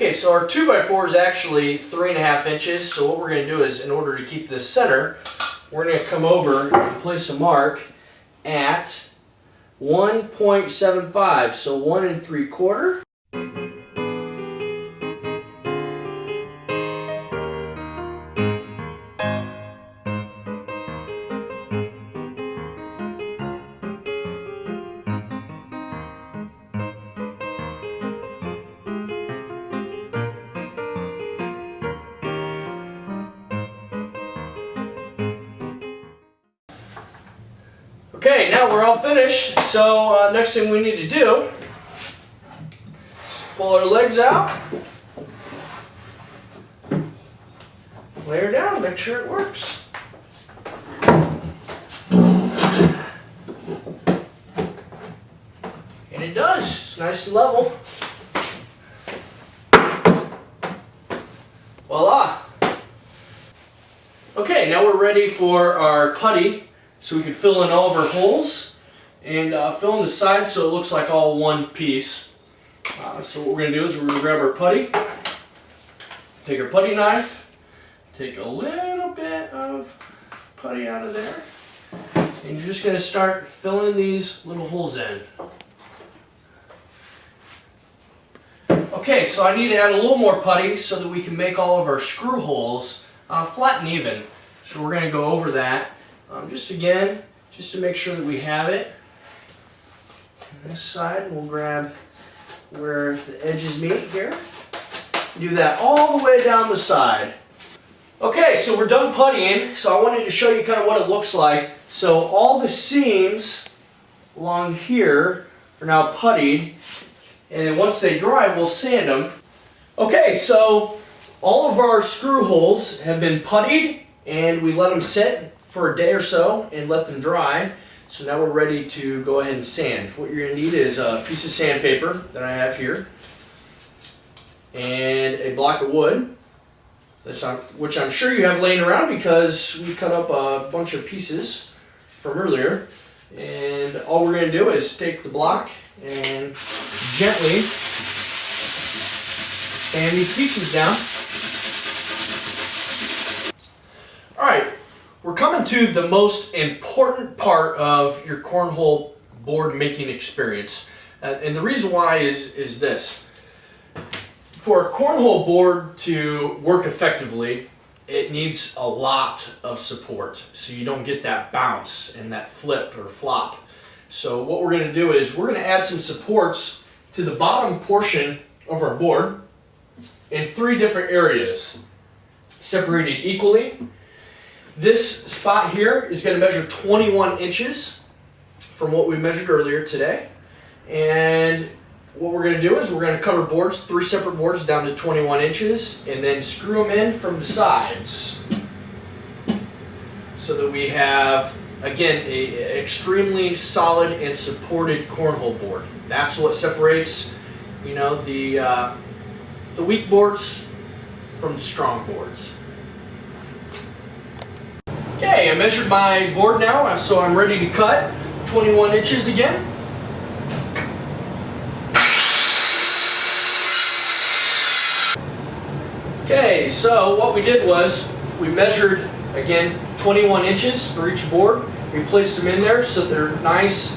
Okay, so our 2x4 is actually 3.5 inches. So what we're going to do is, in order to keep this center, we're going to come over and place a mark at 1.75. So 1 3/4. Okay, now we're all finished, so next thing we need to do is pull our legs out, lay her down, make sure it works. And it does, it's nice and level. Voila! Okay, now we're ready for our putty. So we can fill in all of our holes and fill in the sides so it looks like all one piece. So what we're going to do is we're going to grab our putty, take our putty knife, take a little bit of putty out of there, and you're just going to start filling these little holes in. Okay, so I need to add a little more putty so that we can make all of our screw holes flat and even. So we're going to go over that. Just to make sure that we have it. On this side, we'll grab where the edges meet here. Do that all the way down the side. Okay, so we're done puttying, so I wanted to show you kind of what it looks like. So all the seams along here are now puttied, and then once they dry, we'll sand them. Okay, so all of our screw holes have been puttied, and we let them sit for a day or so and let them dry. So now we're ready to go ahead and sand. What you're going to need is a piece of sandpaper that I have here and a block of wood, which I'm sure you have laying around because we cut up a bunch of pieces from earlier. And all we're going to do is take the block and gently sand these pieces down. Alright. We're coming to the most important part of your cornhole board making experience. And the reason why is this. For a cornhole board to work effectively, it needs a lot of support so you don't get that bounce and that flip or flop. So what we're going to do is we're going to add some supports to the bottom portion of our board in 3 different areas, separated equally. This spot here is going to measure 21 inches from what we measured earlier today. And what we're going to do is we're going to cut our boards, 3 separate boards down to 21 inches, and then screw them in from the sides so that we have, again, an extremely solid and supported cornhole board. That's what separates, you know, the weak boards from the strong boards. Okay, I measured my board now, so I'm ready to cut 21 inches again. Okay, so what we did was we measured, again, 21 inches for each board. We placed them in there so they're nice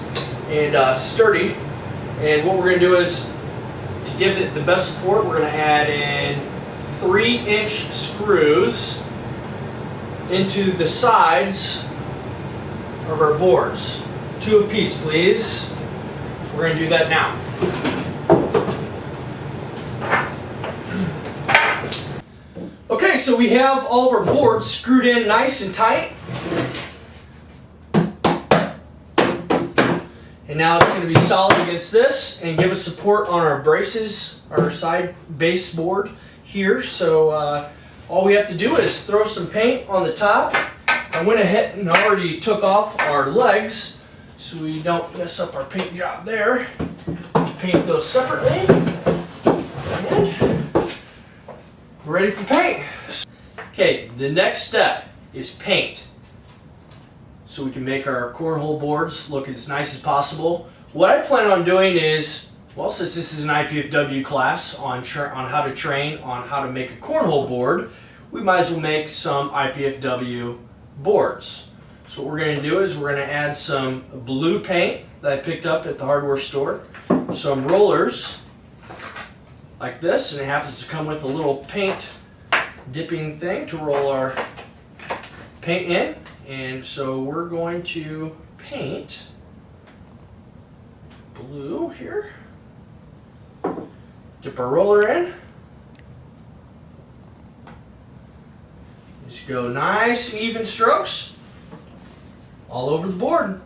and sturdy. And what we're going to do is, to give it the best support, we're going to add in 3-inch screws into the sides of our boards. 2 apiece, please. We're going to do that now. Okay, so we have all of our boards screwed in nice and tight. And now it's going to be solid against this and give us support on our braces, our side base board here. So all we have to do is throw some paint on the top. I went ahead and already took off our legs so we don't mess up our paint job there. Paint those separately. And we're ready for paint. Okay, the next step is paint. So we can make our cornhole boards look as nice as possible. What I plan on doing is Well, since this is an IPFW class on how to train on how to make a cornhole board, we might as well make some IPFW boards. So what we're going to do is we're going to add some blue paint that I picked up at the hardware store, some rollers like this, and it happens to come with a little paint dipping thing to roll our paint in. And so we're going to paint blue here. Dip our roller in. Just go nice and even strokes all over the board.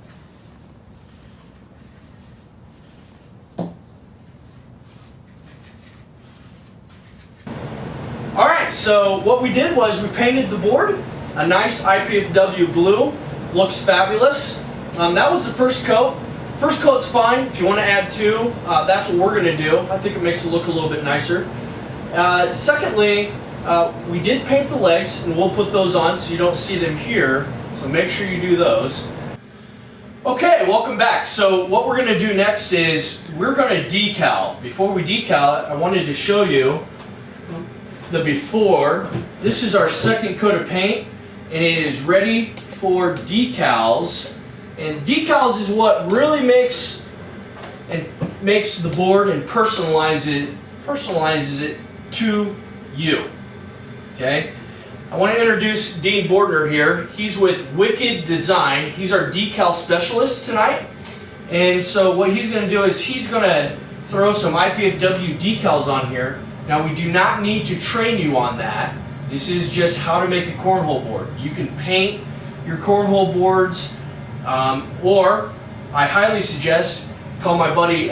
Alright, so what we did was we painted the board a nice IPFW blue. Looks fabulous. That was the first coat. First coat's fine. If you want to add two, that's what we're going to do. I think it makes it look a little bit nicer. Secondly, we did paint the legs, and we'll put those on so you don't see them here. So make sure you do those. Okay, welcome back. So what we're going to do next is we're going to decal. Before we decal it, I wanted to show you the before. This is our second coat of paint, and it is ready for decals. And decals is what really makes the board and personalizes it to you. Okay, I want to introduce Dean Bordner here. He's with Wicked Design. He's our decal specialist tonight. And so what he's going to do is he's going to throw some IPFW decals on here. Now, we do not need to train you on that. This is just how to make a cornhole board. You can paint your cornhole boards, or I highly suggest call my buddy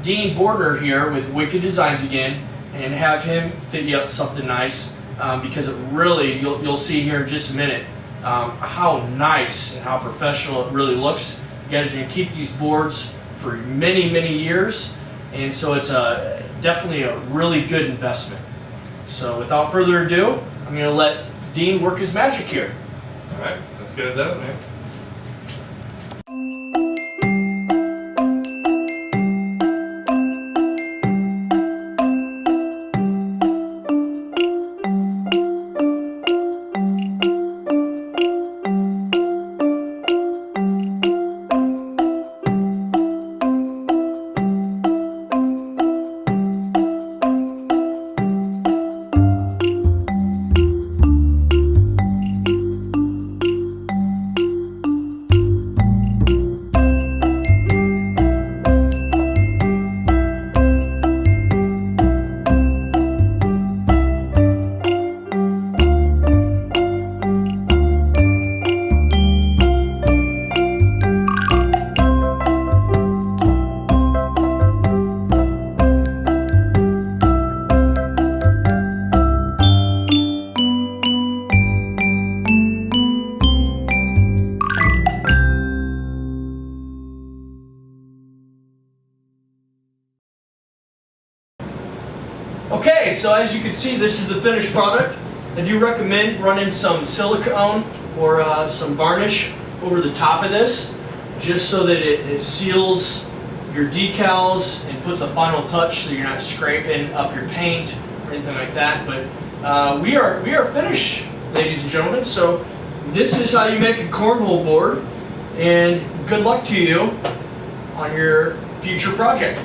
Dean Bordner here with Wicked Designs again and have him fit you up something nice, because it really, you'll see here in just a minute how nice and how professional it really looks. You guys are going to keep these boards for many, many years, and so it's definitely a really good investment. So without further ado, I'm going to let Dean work his magic here. All right, let's get it done, man. Okay, so as you can see, this is the finished product. I do recommend running some silicone or some varnish over the top of this, just so that it seals your decals and puts a final touch so you're not scraping up your paint or anything like that. But we are finished, ladies and gentlemen. So this is how you make a cornhole board, and good luck to you on your future project.